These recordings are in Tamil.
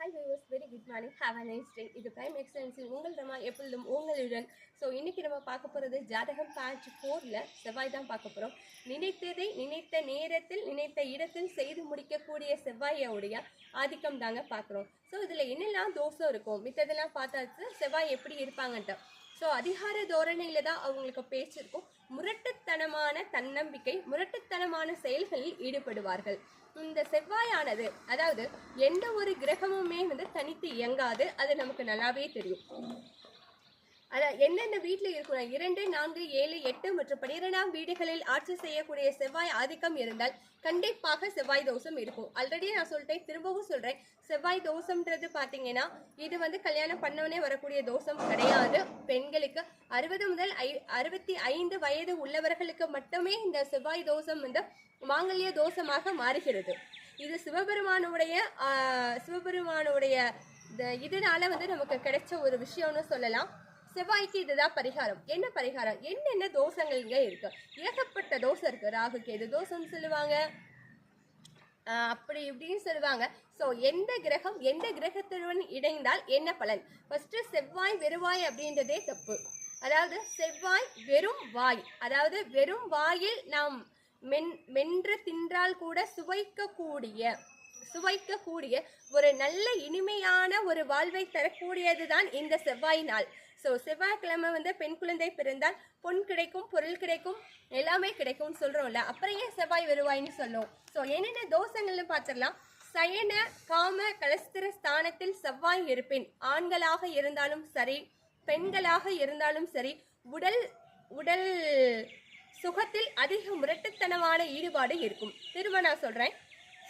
Hi viewers, very good morning, have a nice day. இது பிரைம் எக்ஸலன்ஸில் உங்கள் ரமா எப்பொழுதும் உங்களுடன். ஸோ இன்னைக்கு நம்ம பார்க்க போகிறது ஜாதகம் பேட்ச் 4ல் செவ்வாய் தான் பார்க்க போகிறோம். நினைத்ததை நினைத்த நேரத்தில் நினைத்த இடத்தில் செய்து முடிக்கக்கூடிய செவ்வாயோடைய ஆதிக்கம் தாங்க பார்க்குறோம். ஸோ இதில் என்னெல்லாம் தோஷம் இருக்கும், மித்ததெல்லாம் பார்த்தாச்சு செவ்வாய் எப்படி இருப்பாங்கன்ட்டு. ஸோ அதிகார தோரணையில் தான் அவங்களுக்கு பேச்சு இருக்கும். முரட்டுத்தனமான தன்னம்பிக்கை, முரட்டுத்தனமான செயல்களில் ஈடுபடுவார்கள். இந்த செவ்வாயானது, அதாவது எந்த ஒரு கிரகமுமே வந்து தனித்து இயங்காது, அது நமக்கு நல்லாவே தெரியும். அதான் எந்தெந்த வீட்டில் இருக்கணும், 2, 4, 7, 8 மற்றும் 12ஆம் வீடுகளில் ஆட்சி செய்யக்கூடிய செவ்வாய் ஆதிக்கம் இருந்தால் கண்டிப்பாக செவ்வாய் தோஷம் இருக்கும். ஆல்ரெடி நான் சொல்லிட்டேன், திரும்பவும் சொல்றேன். செவ்வாய் தோஷம்ன்றது பார்த்தீங்கன்னா இது வந்து கல்யாணம் பண்ணவனே வரக்கூடிய தோஷம் கிடையாது. பெண்களுக்கு 60 முதல் 65 வயது உள்ளவர்களுக்கு மட்டுமே இந்த செவ்வாய் தோஷம் வந்து மாங்கல்ய தோஷமாக மாறுகிறது. இது சிவபெருமானுடைய இதனால வந்து நமக்கு கிடைச்ச ஒரு விஷயம்னு சொல்லலாம். செவ்வாய்க்கு இதுதான் பரிகாரம். என்ன பரிகாரம், என்னென்ன தோஷங்கள் இங்க இருக்கு? ஏகப்பட்ட தோஷம் இருக்கு. ராகு கேது தோஷம் சொல்லுவாங்க, அப்படி இப்படின்னு சொல்லுவாங்க. ஸோ எந்த கிரகம் எந்த கிரகத்துடன் இணைந்தால் என்ன பலன்? ஃபர்ஸ்ட் செவ்வாய் வெறுவாய் அப்படின்றதே தப்பு. அதாவது செவ்வாய் வெறும் வாய், அதாவது வெறும் வாயில் நாம் மென்று தின்றால் கூட சுவைக்கக்கூடிய ஒரு நல்ல இனிமையான ஒரு வாழ்வை தரக்கூடியதுதான் இந்த செவ்வாய் நாள். ஸோ செவ்வாய்க்கிழமை வந்து பெண் குழந்தை பிறந்தால் பொன் கிடைக்கும், பொருள் கிடைக்கும், எல்லாமே கிடைக்கும்னு சொல்றோம்ல. அப்புறம் ஏன் செவ்வாய் வருவாய்ன்னு சொல்லும். ஸோ என்னென்ன தோஷங்கள்னு பார்த்துடலாம். சயன காம கலஸ்திர ஸ்தானத்தில் செவ்வாய் இருப்பின், ஆண்களாக இருந்தாலும் சரி பெண்களாக இருந்தாலும் சரி, உடல் சுகத்தில் அதிக முரட்டுத்தனமான ஈடுபாடு இருக்கும். திரும்ப நான் சொல்றேன்,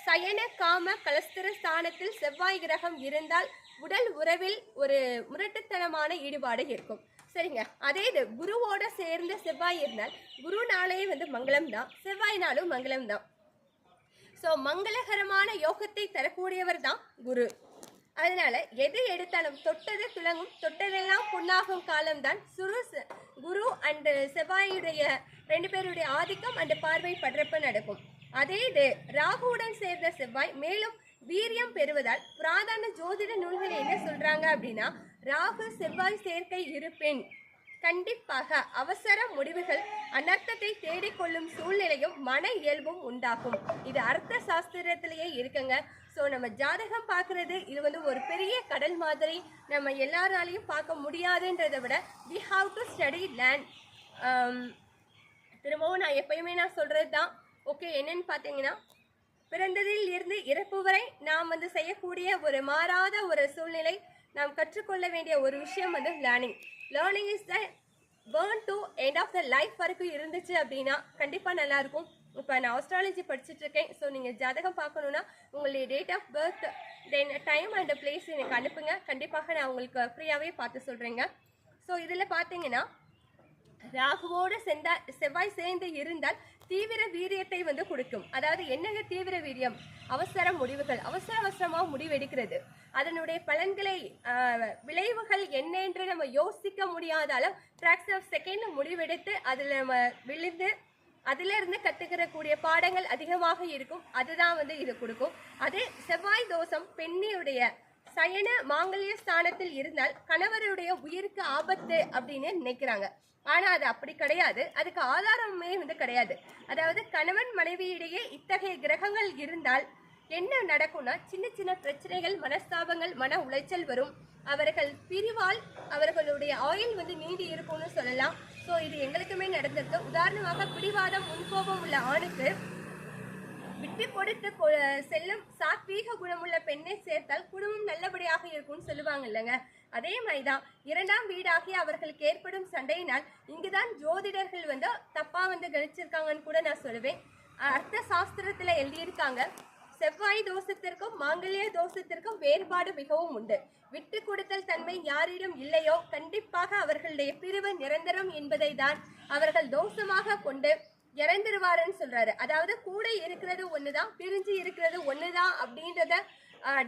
சயன காம கலஸ்திர ஸ்தானத்தில் செவ்வாய் கிரகம் இருந்தால் உடல் உறவில் ஒரு முரட்டுத்தனமான ஈடுபாடு இருக்கும். சரிங்க. அதே இது குருவோட சேர்ந்த செவ்வாய் இருந்தால், குரு நாளே வந்து மங்களம் தான், செவ்வாய் நாளும் மங்களம் தான். ஸோ மங்களகரமான யோகத்தை தரக்கூடியவர் தான் குரு. அதனால எது எடுத்தாலும் தொட்டது துலங்கும், தொட்டதெல்லாம் பொன்னாகும் காலம்தான் குரு அண்ட் செவ்வாயுடைய 2 பேருடைய ஆதிக்கம் அண்ட் பார்வை படுறப்ப நடக்கும். அதே இது ராகுவுடன் சேர்ந்த செவ்வாய் மேலும் வீரியம் பெறுவதால் புராதன ஜோதிட நூல்கள் என்ன சொல்றாங்க அப்படின்னா, ராகு செவ்வாய் சேர்க்கை இருப்பின் கண்டிப்பாக அவசர முடிவுகள், அனர்த்தத்தை தேடிக்கொள்ளும் சூழ்நிலையும் மன இயல்பும் உண்டாகும். இது அர்த்த சாஸ்திரத்திலேயே இருக்குங்க. ஸோ நம்ம ஜாதகம் பார்க்கறது இது வந்து ஒரு பெரிய கடல் மாதிரி, நம்ம எல்லாராலையும் பார்க்க முடியாதுன்றதை விட we have to study land. திரும்பவும் நான் எப்பயுமே நான் சொல்றது தான். ஓகே, என்னன்னு பார்த்தீங்கன்னா, பிறந்ததில் இருந்து இறப்பு வரை நாம் வந்து செய்யக்கூடிய ஒரு மாறாத ஒரு சூழ்நிலை, நாம் கற்றுக்கொள்ள வேண்டிய ஒரு விஷயம் வந்து learning is the born to end of the life வரைக்கும் இருந்துச்சு அப்படின்னா கண்டிப்பாக நல்லாயிருக்கும். இப்போ நான் ஆஸ்ட்ராலஜி படிச்சுட்டு இருக்கேன். ஸோ நீங்கள் ஜாதகம் பார்க்கணுன்னா உங்களுடைய date of birth, then time and place எனக்கு அனுப்புங்க. கண்டிப்பாக நான் உங்களுக்கு ஃப்ரீயாகவே பார்த்து சொல்கிறேங்க. ஸோ இதில் பார்த்தீங்கன்னா, ராகுவோடு செவ்வாய் சேர்ந்து இருந்தால் தீவிர வீரியத்தை வந்து கொடுக்கும். அதாவது என்னங்க தீவிர வீரியம்? அவசர முடிவுகள், அவசரமாக முடிவெடுக்கிறது. அதனுடைய பலன்களை, விளைவுகள் என்ன என்று நம்ம யோசிக்க முடியாத அளவு ஃபிராக்ஷன் ஆஃப் செகண்ட்ல முடிவெடுத்து அதில் நம்ம விழுந்து அதிலிருந்து கற்றுக்கிறக்கூடிய பாடங்கள் அதிகமாக இருக்கும். அதுதான் வந்து இது கொடுக்கும். அது செவ்வாய் தோஷம் பெண்ணியுடைய சயன மாங்கல்ய ஸ்தானத்தில் இருந்தால் கணவருடைய உயிருக்கு ஆபத்து அப்படின்னு நினைக்கிறாங்க. ஆனா அது அப்படி கிடையாது. அதுக்கு ஆதாரமே வந்து கிடையாது. அதாவது கணவன் மனைவியிடையே இத்தகைய கிரகங்கள் இருந்தால் என்ன நடக்கும்னா, சின்ன சின்ன பிரச்சனைகள், மனஸ்தாபங்கள், மன உளைச்சல் வரும். அவர்கள் பிரிவால் அவர்களுடைய ஆயுள் வந்து நீடி இருக்கும்னு சொல்லலாம். ஸோ இது எங்களுக்குமே நடந்திருக்கு. உதாரணமாக, பிடிவாதம், முன்கோபம் உள்ள ஆணுக்கு விட்டு கொடுத்து செல்லும் சாத்வீக குணமுள்ள பெண்ணை சேர்த்தால் குடும்பம் நல்லபடியாக இருக்கும்னு சொல்லுவாங்க இல்லைங்க. அதே மாதிரிதான் 2ஆம் வீடாகி அவர்களுக்கு ஏற்படும் சண்டையினால் இங்குதான் ஜோதிடர்கள் வந்து தப்பா வந்து கணிச்சிருக்காங்கன்னு கூட நான் சொல்லுவேன். அர்த்த சாஸ்திரத்துல எழுதியிருக்காங்க, செவ்வாய் தோஷத்திற்கும் மாங்கல்ய தோஷத்திற்கும் வேறுபாடு மிகவும் உண்டு. விட்டு கொடுத்தல் தன்மை யாரிடம் இல்லையோ கண்டிப்பாக அவர்களுடைய பிரிவு நிரந்தரம் என்பதை தான் அவர்கள் தோஷமாக கொண்டு இறந்துருவாருன்னு சொல்றாரு. அதாவது கூட இருக்கிறது ஒண்ணுதான், பிரிஞ்சு இருக்கிறது ஒண்ணுதான் அப்படின்றத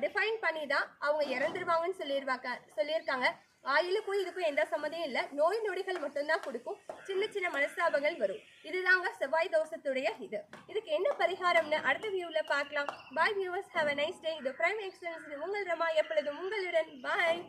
டிஃபைன் பண்ணி தான் அவங்க இறந்துருவாங்கன்னு சொல்லியிருக்காங்க. ஆயிலுக்கும் இதுக்கும் எந்த சம்மந்தம் இல்லை, நோய் நொடிகள் மட்டும்தான் கொடுக்கும், சின்ன சின்ன மனஸ்தாபங்கள் வரும். இதுதாங்க செவ்வாய் தோஷத்துடைய இதுக்கு என்ன பரிகாரம்னு அடுத்த வியூவில் பார்க்கலாம். பாய் viewers, have a nice day. இது பிரைம் எக்ஸ்பீரியன்ஸ், உங்கள் ரமா, எப்பொழுதும் உங்களுடன். பாய்.